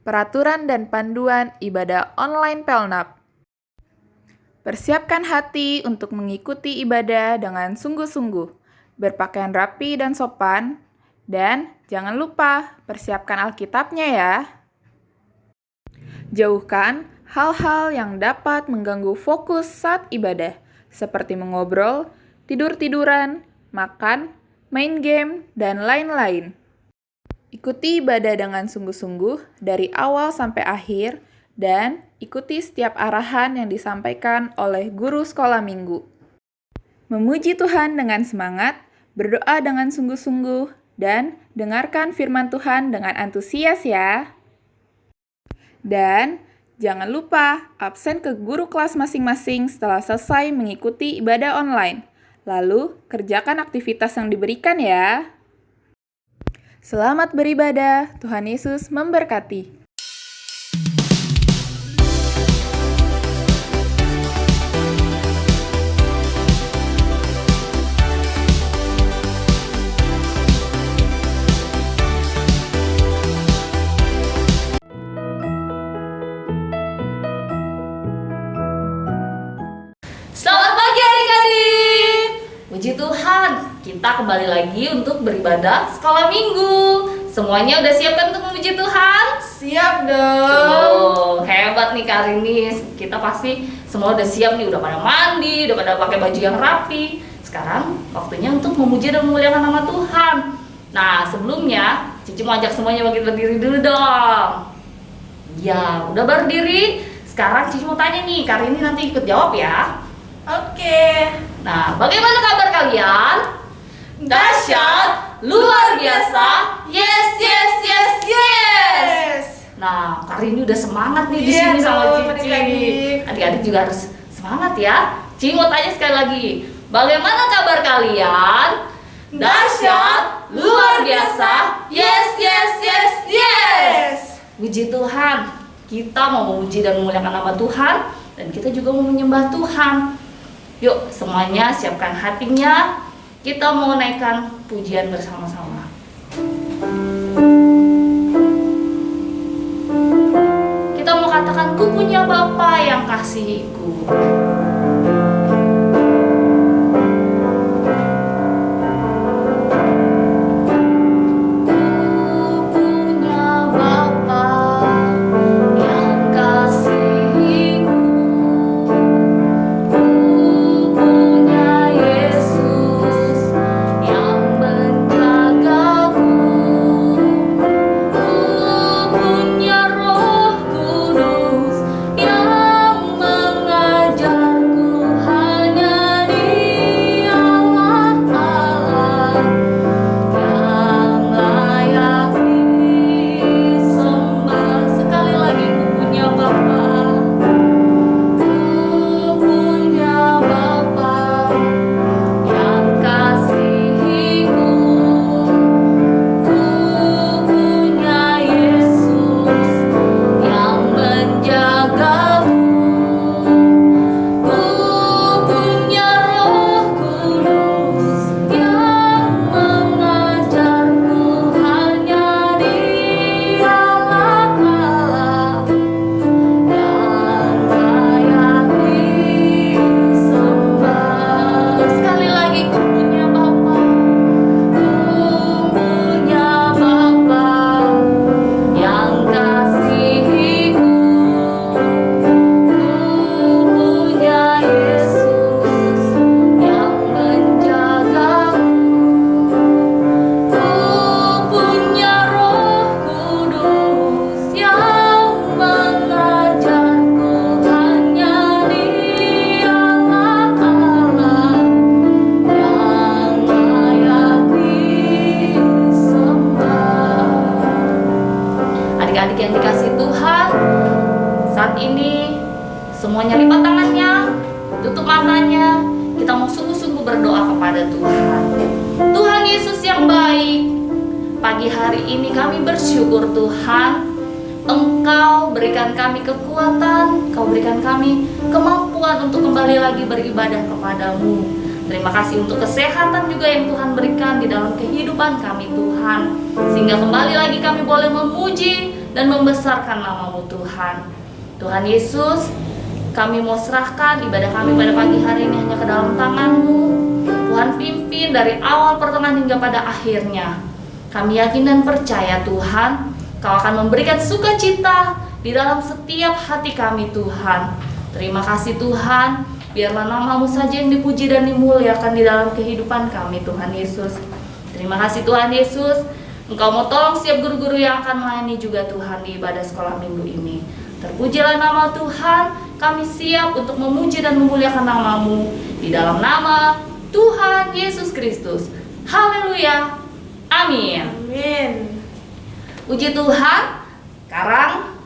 Peraturan dan panduan ibadah online Pelnap. Persiapkan hati untuk mengikuti ibadah dengan sungguh-sungguh, berpakaian rapi dan sopan, dan jangan lupa persiapkan Alkitabnya ya. Jauhkan hal-hal yang dapat mengganggu fokus saat ibadah, seperti mengobrol, tidur-tiduran, makan, main game, dan lain-lain. Ikuti ibadah dengan sungguh-sungguh dari awal sampai akhir dan ikuti setiap arahan yang disampaikan oleh guru sekolah minggu. Memuji Tuhan dengan semangat, berdoa dengan sungguh-sungguh, dan dengarkan firman Tuhan dengan antusias ya. Dan jangan lupa absen ke guru kelas masing-masing setelah selesai mengikuti ibadah online. Lalu kerjakan aktivitas yang diberikan ya. Selamat beribadah, Tuhan Yesus memberkati. Selamat pagi adik-adik. Puji Tuhan, kita kembali lagi untuk beribadah sekolah minggu. Semuanya udah siap kan untuk memuji Tuhan? Siap dong. Oh, hebat nih Kak Rinis. Kita pasti semua udah siap nih, udah pada mandi, udah pada pakai baju yang rapi. Sekarang waktunya untuk memuji dan memuliakan nama Tuhan. Nah, sebelumnya Cici mau ajak semuanya berdiri dulu dong. Ya, udah berdiri. Sekarang Cici mau tanya nih, Kak Rini nanti ikut jawab ya. Oke. Nah, bagaimana kabar kalian? Dahsyat, luar biasa, yes, yes, yes, yes. Nah, Kak Rini udah semangat nih di Iya sini sama dong, Cici. adik-adik. Adik-adik juga harus semangat ya. Cici mau tanya sekali lagi, bagaimana kabar kalian? Dahsyat, luar biasa, yes, yes, yes, yes. Puji Tuhan, kita mau memuji dan memuliakan nama Tuhan, dan kita juga mau menyembah Tuhan. Yuk semuanya siapkan hatinya, kita mau naikkan pujian bersama-sama. Kita mau katakan, ku punya Bapa yang kasihiku. Adik-adik yang dikasih Tuhan, saat ini semuanya lipat tangannya, tutup matanya. Kita mau sungguh-sungguh berdoa kepada Tuhan. Tuhan Yesus yang baik, pagi hari ini kami bersyukur Tuhan, Engkau berikan kami kekuatan, Kau berikan kami kemampuan untuk kembali lagi beribadah kepadamu. Terima kasih untuk kesehatan juga yang Tuhan berikan di dalam kehidupan kami Tuhan, sehingga kembali lagi kami boleh memuji dan membesarkan nama-Mu Tuhan. Tuhan Yesus, kami mau serahkan ibadah kami pada pagi hari ini hanya ke dalam tangan-Mu. Tuhan pimpin dari awal, pertengahan hingga pada akhirnya. Kami yakin dan percaya Tuhan, Kau akan memberikan sukacita di dalam setiap hati kami Tuhan. Terima kasih Tuhan, biarlah nama-Mu saja yang dipuji dan dimuliakan di dalam kehidupan kami Tuhan Yesus. Terima kasih Tuhan Yesus, Engkau mau tolong setiap guru-guru yang akan melayani juga Tuhan di ibadah sekolah minggu ini. Terpujilah nama Tuhan, kami siap untuk memuji dan memuliakan nama-Mu di dalam nama Tuhan Yesus Kristus. Haleluya, amin. Amin. Puji Tuhan, sekarang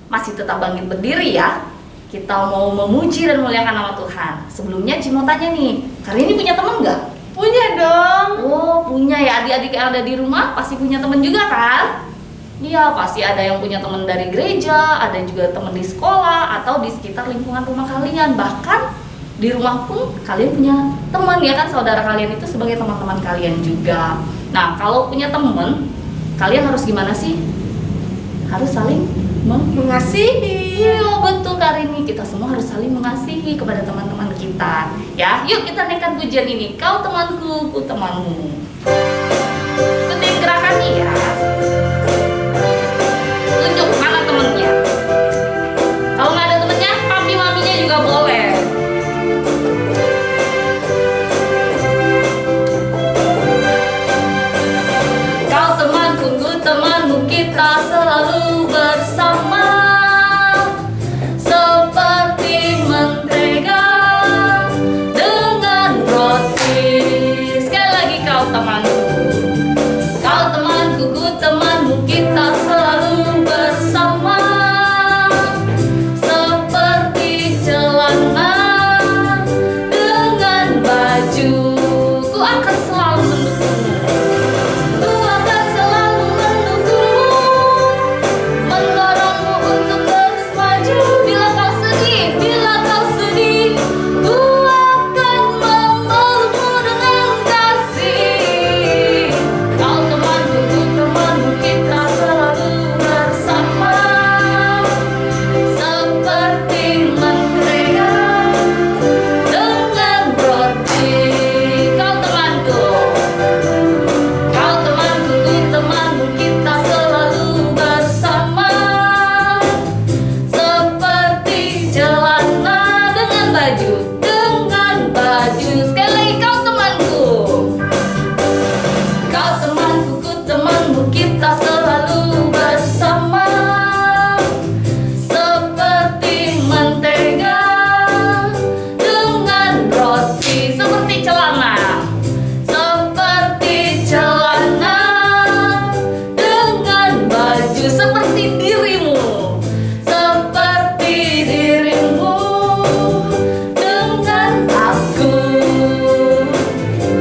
masih tetap bangkit berdiri ya. Kita mau memuji dan memuliakan nama Tuhan. Sebelumnya Ci mau tanya nih, hari ini punya teman nggak? Punya dong. Oh punya ya, adik-adik yang ada di rumah pasti punya teman juga kan? Iya, pasti ada yang punya teman dari gereja, ada juga teman di sekolah atau di sekitar lingkungan rumah kalian. Bahkan di rumah pun kalian punya teman ya kan, saudara kalian itu sebagai teman-teman kalian juga. Nah, kalau punya teman, kalian harus gimana sih? Harus saling Mengasihi. Iya betul Karini, kita semua harus saling mengasihi kepada teman-teman kita. Ya, yuk kita naikkan pujian ini. Kau temanku, ku temanmu. Ikutin gerakannya ya. Tunjuk mana temennya. Kalau nggak ada temennya, papi maminya juga boleh. Kau temanku, ku temanmu, kita selalu bersama. Seperti mentega dengan roti. Sekali lagi kau temanku. Kau temanku, ku temanmu, kita selalu bersama. Seperti celana dengan baju. Ku akan selalu mendukungmu. Ku akan selalu mendukungmu, mendorongmu untuk terus maju. Bila kau sedih, bila kau sedih, ku akan memelukmu dengan kasih. Kau temanku, ku temanmu, kita selalu bersama. Seperti mentega dengan roti. Kau temanku. Kau temanku, ku temanmu, kita selalu bersama. Seperti celana dengan baju, dengan baju. Sekali lagi kau temanku. Kau temanku, ku temanmu, kita selalu bersama. Seperti mentega dengan roti. Seperti celana. Seperti celana dengan baju. Seperti dirimu. Seperti dirimu dengan aku.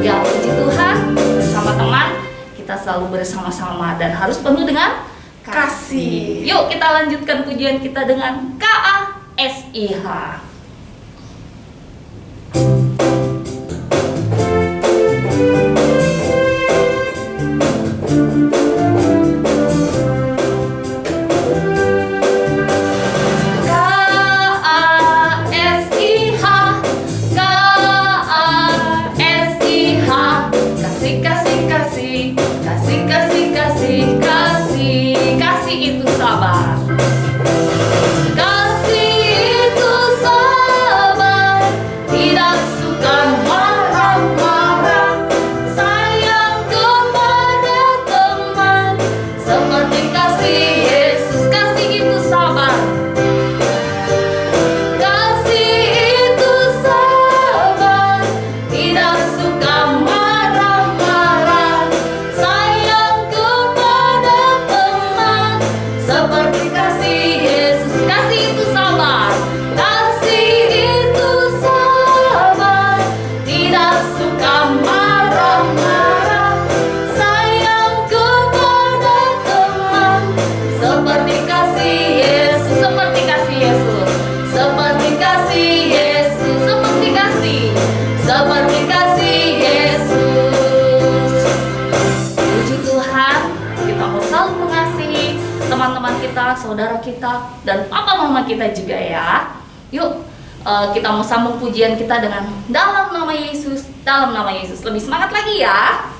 Ya puji Tuhan, bersama teman kita selalu bersama-sama dan harus penuh dengan kasih. Yuk kita lanjutkan pujian kita dengan KASIH. KASIH, KASIH, kasih, kasih, kasih, kasih, kasih, kasih, kasih, kasih itu sabar. Kasih itu sabar, tidak suka marah-marah, sayang kepada teman, seperti kasih Yesus. Kasih itu sabar. Kasih itu sabar, tidak suka marah-marah, sayang kepada teman, seperti kasih Yesus. Kasih itu sabar. Kasih itu sabar, tidak suka marah-marah, sayang kepada teman, seperti kasih Yesus. Seperti kasih Yesus. Seperti kasih Yesus. Seperti kasih. Seperti kasih Yesus. Puji Tuhan, kita mau selalu mengasihi teman-teman kita kita, saudara kita, dan papa mama kita juga ya. Yuk, kita mau sambung pujian kita dengan dalam nama Yesus, dalam nama Yesus. Lebih semangat lagi ya.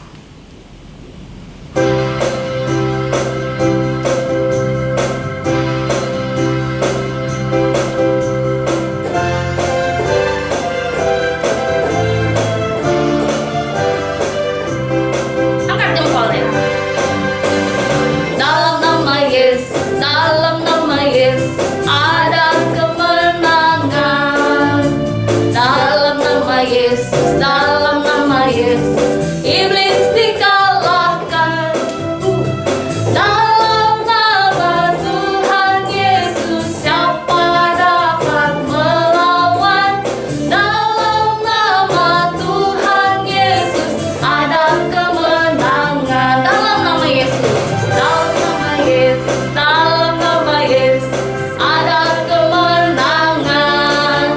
Angkat jempolnya. Dalam nama Yesus, dalam nama Yesus ada kemenangan. Dalam nama Yesus, dalam nama Yesus iblis dikalahkan. Dalam nama Tuhan Yesus siapa dapat melawan? Dalam nama Tuhan Yesus ada kemenangan. Dalam nama Yesus, dalam nama Yesus, dalam nama Yesus ada kemenangan.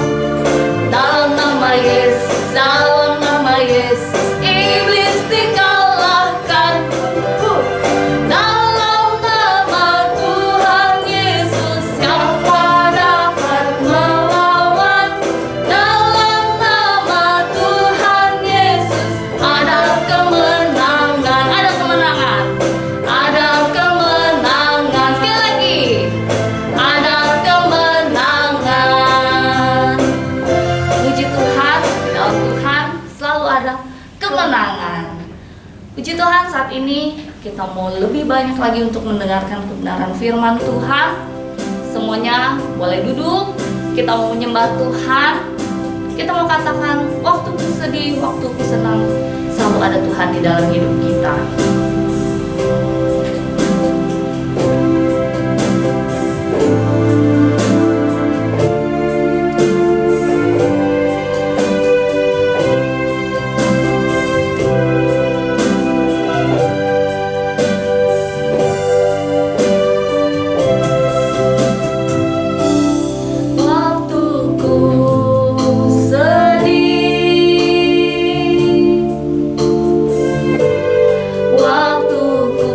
Dalam nama Yesus, dalam nama Yesus iblis dikalahkan. Dalam nama Tuhan Yesus siapa dapat melawan? Dalam nama Tuhan Yesus ada kemenangan. Ada kemenangan. Ada kemenangan. Sekali lagi. Ada kemenangan. Puji Tuhan, di dalam Tuhan selalu ada kemenangan. Puji Tuhan, saat ini kita mau lebih banyak lagi untuk mendengarkan kebenaran firman Tuhan. Semuanya boleh duduk. Kita mau menyembah Tuhan. Kita mau katakan, waktuku sedih, waktuku senang, selalu ada Tuhan di dalam hidup kita. Waktuku sedih, waktuku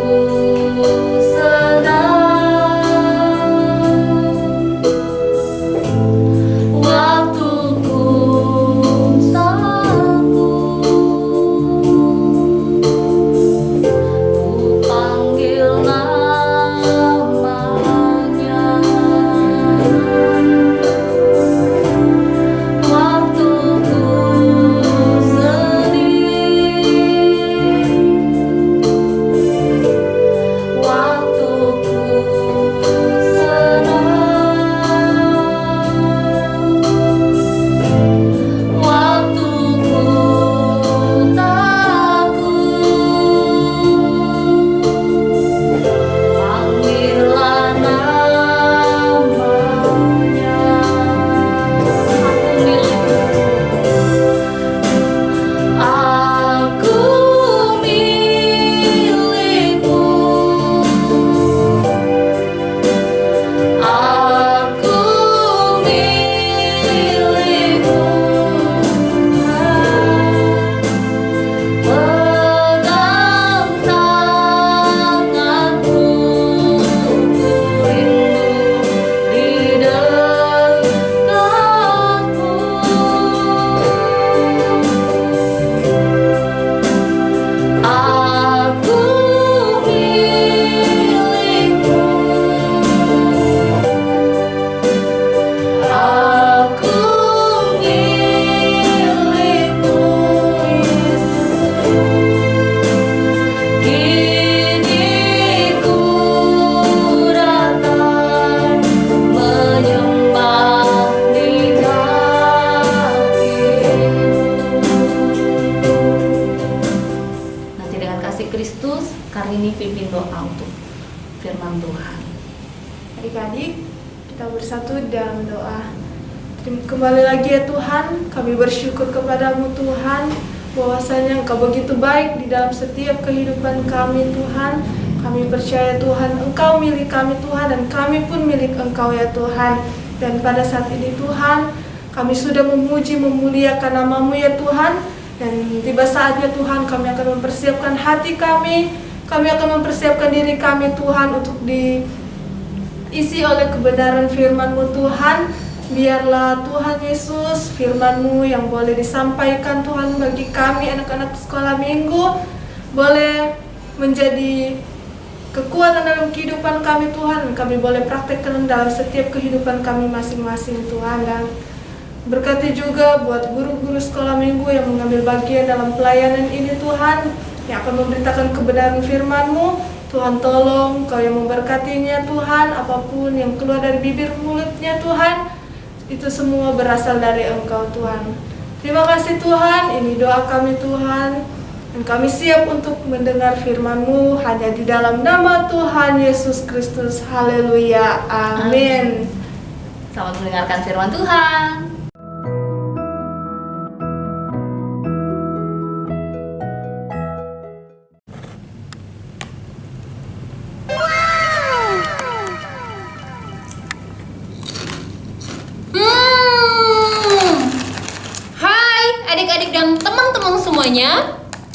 Adik-adik, kita bersatu dalam doa. Kembali lagi ya Tuhan, kami bersyukur kepadamu Tuhan, bahwasanya Engkau begitu baik di dalam setiap kehidupan kami Tuhan. Kami percaya Tuhan, Engkau milik kami Tuhan, dan kami pun milik Engkau ya Tuhan. Dan pada saat ini Tuhan, kami sudah memuji, memuliakan nama-Mu ya Tuhan. Dan tiba saatnya Tuhan, kami akan mempersiapkan hati kami akan mempersiapkan diri kami Tuhan untuk isi oleh kebenaran firman-Mu Tuhan. Biarlah Tuhan Yesus, firman-Mu yang boleh disampaikan Tuhan bagi kami anak-anak sekolah minggu boleh menjadi kekuatan dalam kehidupan kami Tuhan. Kami boleh praktekkan dalam setiap kehidupan kami masing-masing Tuhan. Dan berkati juga buat guru-guru sekolah minggu yang mengambil bagian dalam pelayanan ini Tuhan, yang akan memberitakan kebenaran firman-Mu. Tuhan tolong Kau yang memberkatinya Tuhan, apapun yang keluar dari bibir mulutnya Tuhan, itu semua berasal dari Engkau Tuhan. Terima kasih Tuhan, ini doa kami Tuhan. Dan kami siap untuk mendengar firman-Mu hanya di dalam nama Tuhan Yesus Kristus. Haleluya. Amin. Selamat mendengarkan firman Tuhan. Hai adik-adik dan teman-teman semuanya.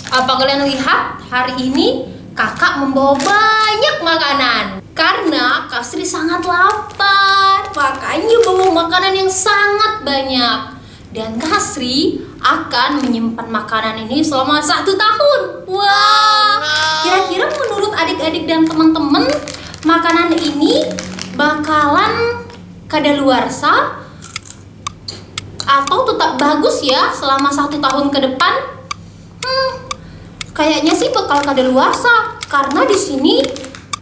Apa kalian lihat hari ini kakak membawa banyak makanan? Karena Kak Sri sangat lapar, makanya bawa makanan yang sangat banyak. Dan Kak Sri akan menyimpan makanan ini selama 1 tahun. Wah, kira-kira menurut adik-adik dan teman-teman, makanan ini bakalan kadaluarsa atau tetap bagus ya selama 1 tahun ke depan? Kayaknya sih bakal kadaluarsa karena di sini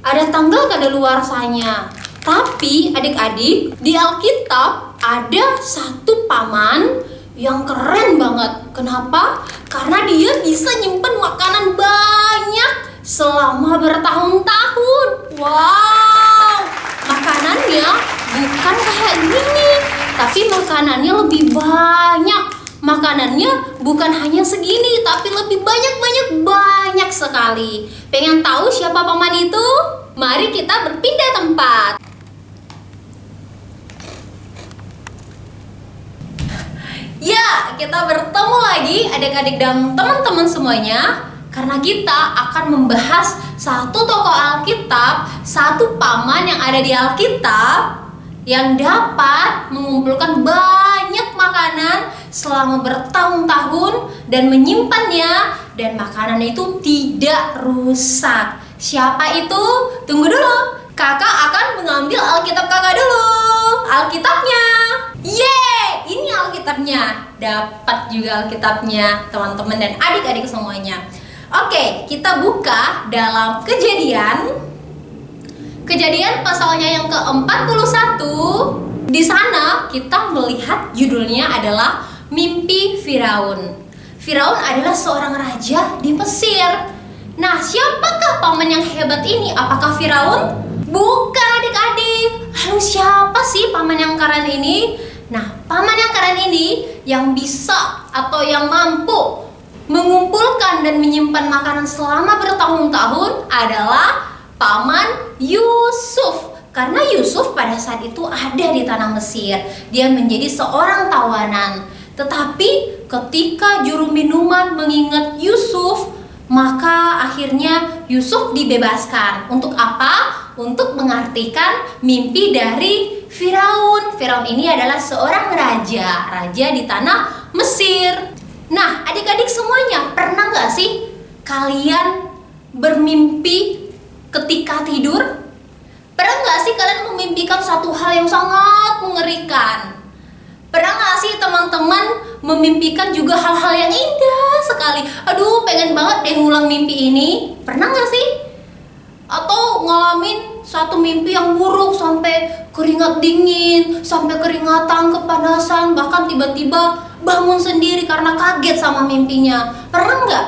ada tanggal kadaluarsanya. Tapi adik-adik, di Alkitab ada satu paman yang keren banget. Kenapa? Karena dia bisa nyimpen makanan banyak selama bertahun-tahun. Wow, makanannya bukan kayak gini, tapi makanannya lebih banyak. Makanannya bukan hanya segini, tapi lebih banyak sekali. Pengen tahu siapa paman itu? Mari kita berpindah tempat. Ya, kita bertemu lagi adik-adik dan teman-teman semuanya. Karena kita akan membahas satu tokoh Alkitab, satu paman yang ada di Alkitab yang dapat mengumpulkan banyak makanan selama bertahun-tahun dan menyimpannya, dan makanan itu tidak rusak. Siapa itu? Tunggu dulu. Kakak akan mengambil Alkitab kakak dulu. Alkitabnya. Yeay, ini Alkitabnya. Dapat juga Alkitabnya, teman-teman dan adik-adik semuanya. Oke, kita buka dalam Kejadian pasalnya yang ke-41. Di sana kita melihat judulnya adalah Mimpi Firaun. Firaun adalah seorang raja di Mesir. Nah, siapakah paman yang hebat ini? Apakah Firaun? Bukan adik-adik. Lalu siapa sih paman yang keren ini? Nah, paman yang keren ini yang bisa atau yang mampu mengumpulkan dan menyimpan makanan selama bertahun-tahun adalah paman Yusuf. Karena Yusuf pada saat itu ada di tanah Mesir. Dia menjadi seorang tawanan. Tetapi ketika juru minuman mengingat Yusuf, maka akhirnya Yusuf dibebaskan. Untuk apa? Untuk mengartikan mimpi dari Firaun. Firaun ini adalah seorang raja di tanah Mesir. Nah, adik-adik semuanya, pernah gak sih kalian bermimpi ketika tidur? Pernah gak sih kalian memimpikan satu hal yang sangat mengerikan? Pernah gak sih teman-teman memimpikan juga hal-hal yang indah sekali? Aduh, pengen banget deh ngulang mimpi ini. Pernah gak sih? Atau ngalamin satu mimpi yang buruk sampai keringat dingin, sampai keringatan, kepanasan, bahkan tiba-tiba bangun sendiri karena kaget sama mimpinya. Pernah nggak?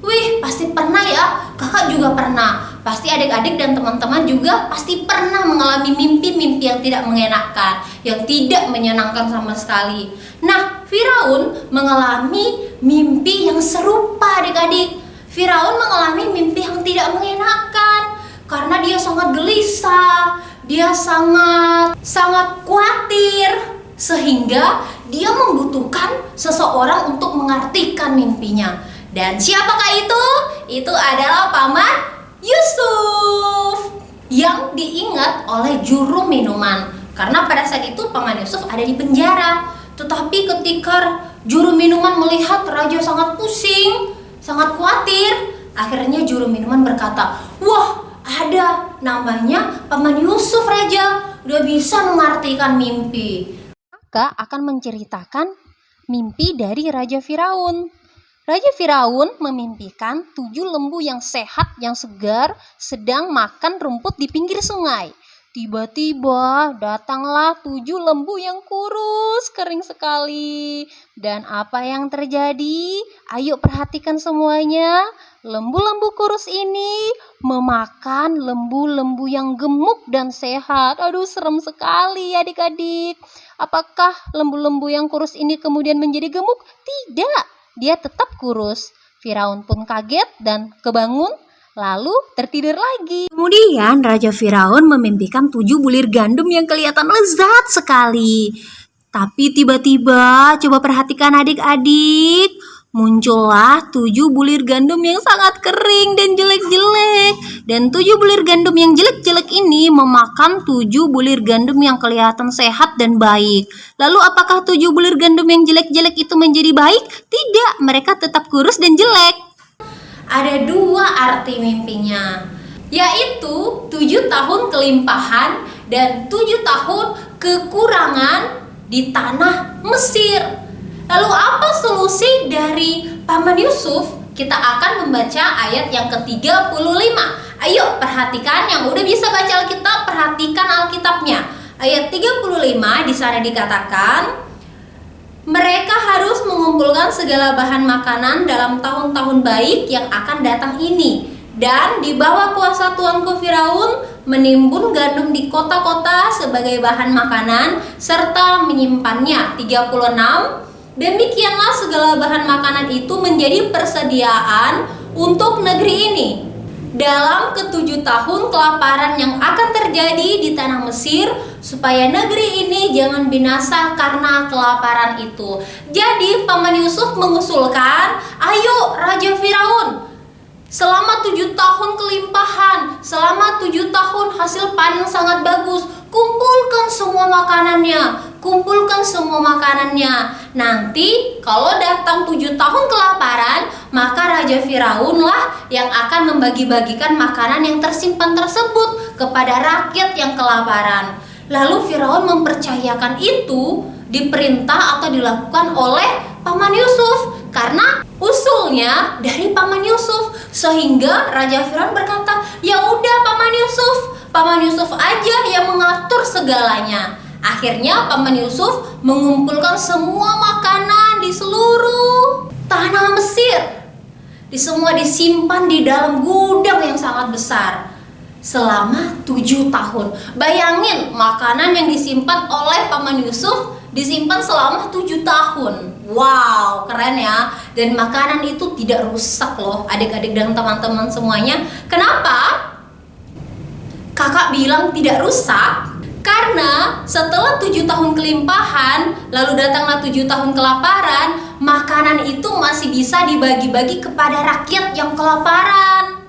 Wih, pasti pernah ya. Kakak juga pernah. Pasti adik-adik dan teman-teman juga pasti pernah mengalami mimpi-mimpi yang tidak mengenakan, yang tidak menyenangkan sama sekali. Nah, Firaun mengalami mimpi yang serupa adik-adik. Firaun mengalami mimpi yang tidak mengenakan karena dia sangat gelisah, dia sangat khawatir, sehingga dia membutuhkan seseorang untuk mengartikan mimpinya. Dan siapakah itu? Itu adalah paman Yusuf. yang diingat oleh juru minuman. Karena pada saat itu Paman Yusuf ada di penjara. Tetapi ketika juru minuman melihat raja sangat pusing, sangat khawatir, akhirnya juru minuman berkata, "Wah, ada namanya Paman Yusuf, raja udah bisa mengartikan mimpi." Maka akan menceritakan mimpi dari Raja Firaun. Raja Firaun memimpikan 7 lembu yang sehat, yang segar, sedang makan rumput di pinggir sungai. Tiba-tiba datanglah 7 lembu yang kurus, kering sekali. Dan apa yang terjadi? Ayo perhatikan semuanya. Lembu-lembu kurus ini memakan lembu-lembu yang gemuk dan sehat. Aduh, serem sekali adik-adik. Apakah lembu-lembu yang kurus ini kemudian menjadi gemuk? Tidak. Dia tetap kurus. Firaun pun kaget dan kebangun, lalu tertidur lagi. Kemudian Raja Firaun memimpikan 7 bulir gandum yang kelihatan lezat sekali. Tapi tiba-tiba, coba perhatikan adik-adik, muncullah 7 bulir gandum yang sangat kering dan jelek-jelek. Dan 7 bulir gandum yang jelek-jelek ini memakan 7 bulir gandum yang kelihatan sehat dan baik. Lalu apakah 7 bulir gandum yang jelek-jelek itu menjadi baik? Tidak, mereka tetap kurus dan jelek. Ada 2 arti mimpinya, yaitu 7 tahun kelimpahan dan 7 tahun kekurangan di tanah Mesir. Lalu apa solusi dari Paman Yusuf? Kita akan membaca ayat yang ke-35. Ayo perhatikan, yang udah bisa baca Alkitab, perhatikan Alkitabnya. Ayat 35 di sana dikatakan, mereka harus mengumpulkan segala bahan makanan dalam tahun-tahun baik yang akan datang ini. Dan di bawah kuasa tuanku Firaun menimbun gandum di kota-kota sebagai bahan makanan serta menyimpannya. 36. Demikianlah segala bahan makanan itu menjadi persediaan untuk negeri ini. Dalam ke-7 tahun kelaparan yang akan terjadi di tanah Mesir, supaya negeri ini jangan binasa karena kelaparan itu. Jadi Paman Yusuf mengusulkan, ayo Raja Firaun, selama 7 tahun kelimpahan, selama 7 tahun hasil panen sangat bagus, kumpulkan semua makanannya. Kumpulkan semua makanannya. Nanti kalau datang 7 tahun kelaparan, maka Raja Firaun lah yang akan membagi-bagikan makanan yang tersimpan tersebut kepada rakyat yang kelaparan. Lalu Firaun mempercayakan itu diperintah atau dilakukan oleh Paman Yusuf karena usulnya dari Paman Yusuf. Sehingga Raja Firaun berkata, ya udah Paman Yusuf aja yang mengatur segalanya. Akhirnya Paman Yusuf mengumpulkan semua makanan di seluruh tanah Mesir. Semua disimpan di dalam gudang yang sangat besar selama 7 tahun. Bayangin, makanan yang disimpan oleh Paman Yusuf disimpan selama 7 tahun. Wow, keren ya. Dan makanan itu tidak rusak loh adik-adik dan teman-teman semuanya. Kenapa? Kakak bilang tidak rusak karena setelah 7 tahun kelimpahan, lalu datanglah 7 tahun kelaparan, makanan itu masih bisa dibagi-bagi kepada rakyat yang kelaparan,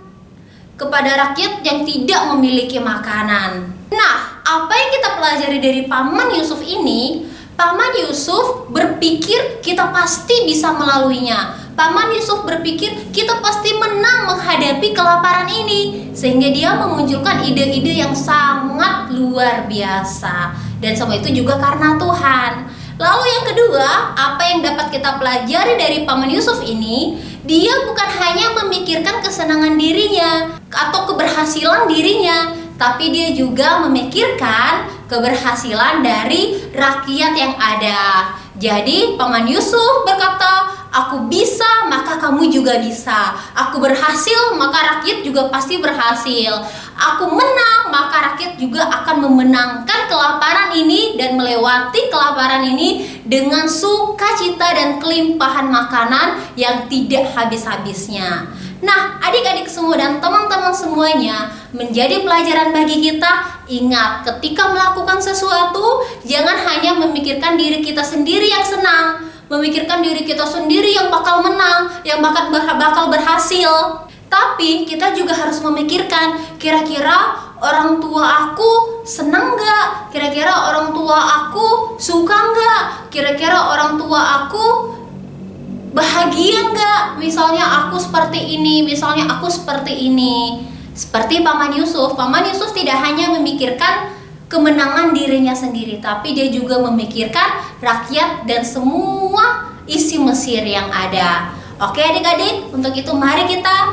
kepada rakyat yang tidak memiliki makanan. Nah, apa yang kita pelajari dari Paman Yusuf ini? Paman Yusuf berpikir kita pasti bisa melaluinya. Paman Yusuf berpikir kita pasti menang menghadapi kelaparan ini, sehingga dia memunculkan ide-ide yang sangat luar biasa. Dan semua itu juga karena Tuhan. Lalu yang kedua, apa yang dapat kita pelajari dari Paman Yusuf ini? Dia bukan hanya memikirkan kesenangan dirinya atau keberhasilan dirinya, tapi dia juga memikirkan keberhasilan dari rakyat yang ada. Jadi Paman Yusuf berkata, aku bisa maka kamu juga bisa. Aku berhasil maka rakyat juga pasti berhasil. Aku menang maka rakyat juga akan memenangkan kelaparan ini dan melewati kelaparan ini dengan sukacita dan kelimpahan makanan yang tidak habis-habisnya. Nah, adik-adik semua dan teman-teman semuanya, menjadi pelajaran bagi kita, ingat ketika melakukan sesuatu, jangan hanya memikirkan diri kita sendiri yang senang, memikirkan diri kita sendiri yang bakal menang, yang bakal berhasil. Tapi kita juga harus memikirkan kira-kira orang tua aku senang nggak? Kira-kira orang tua aku suka nggak? Kira-kira orang tua aku bahagia nggak? Misalnya aku seperti ini, misalnya aku seperti ini. Seperti Paman Yusuf tidak hanya memikirkan kemenangan dirinya sendiri, tapi dia juga memikirkan rakyat dan semua isi Mesir yang ada. Oke adik-adik, untuk itu mari kita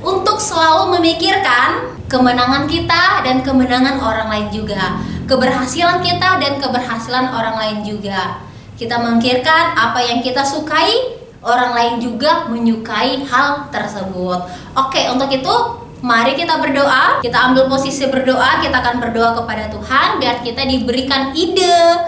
untuk selalu memikirkan kemenangan kita dan kemenangan orang lain juga, keberhasilan kita dan keberhasilan orang lain juga. Kita memikirkan apa yang kita sukai, orang lain juga menyukai hal tersebut. Oke, untuk itu mari kita berdoa. Kita ambil posisi berdoa, kita akan berdoa kepada Tuhan biar kita diberikan ide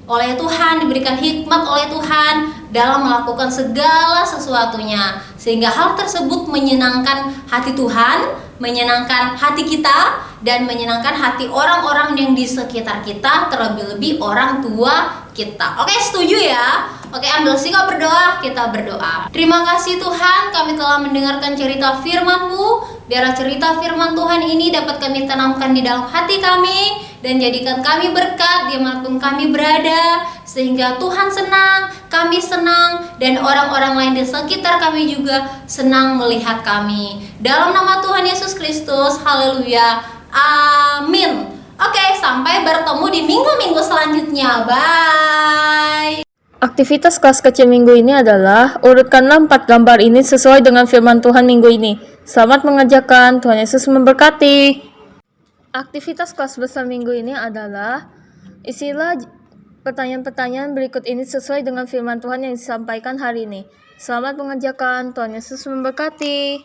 oleh Tuhan, diberikan hikmat oleh Tuhan dalam melakukan segala sesuatunya, sehingga hal tersebut menyenangkan hati Tuhan, menyenangkan hati kita, dan menyenangkan hati orang-orang yang di sekitar kita, terlebih-lebih orang tua kita. Oke, setuju ya? Oke, ambil sikap berdoa, kita berdoa. Terima kasih Tuhan, kami telah mendengarkan cerita firman-Mu. Biarlah cerita firman Tuhan ini dapat kami tanamkan di dalam hati kami, dan jadikan kami berkat dimanapun kami berada, sehingga Tuhan senang, kami senang, dan orang-orang lain di sekitar kami juga senang melihat kami. Dalam nama Tuhan Yesus Kristus, haleluya, amin. Oke, sampai bertemu di minggu-minggu selanjutnya. Bye. Aktivitas kelas kecil minggu ini adalah urutkanlah 4 gambar ini sesuai dengan firman Tuhan minggu ini. Selamat mengerjakan, Tuhan Yesus memberkati. Aktivitas kelas besar minggu ini adalah isilah pertanyaan-pertanyaan berikut ini sesuai dengan firman Tuhan yang disampaikan hari ini. Selamat mengerjakan, Tuhan Yesus memberkati.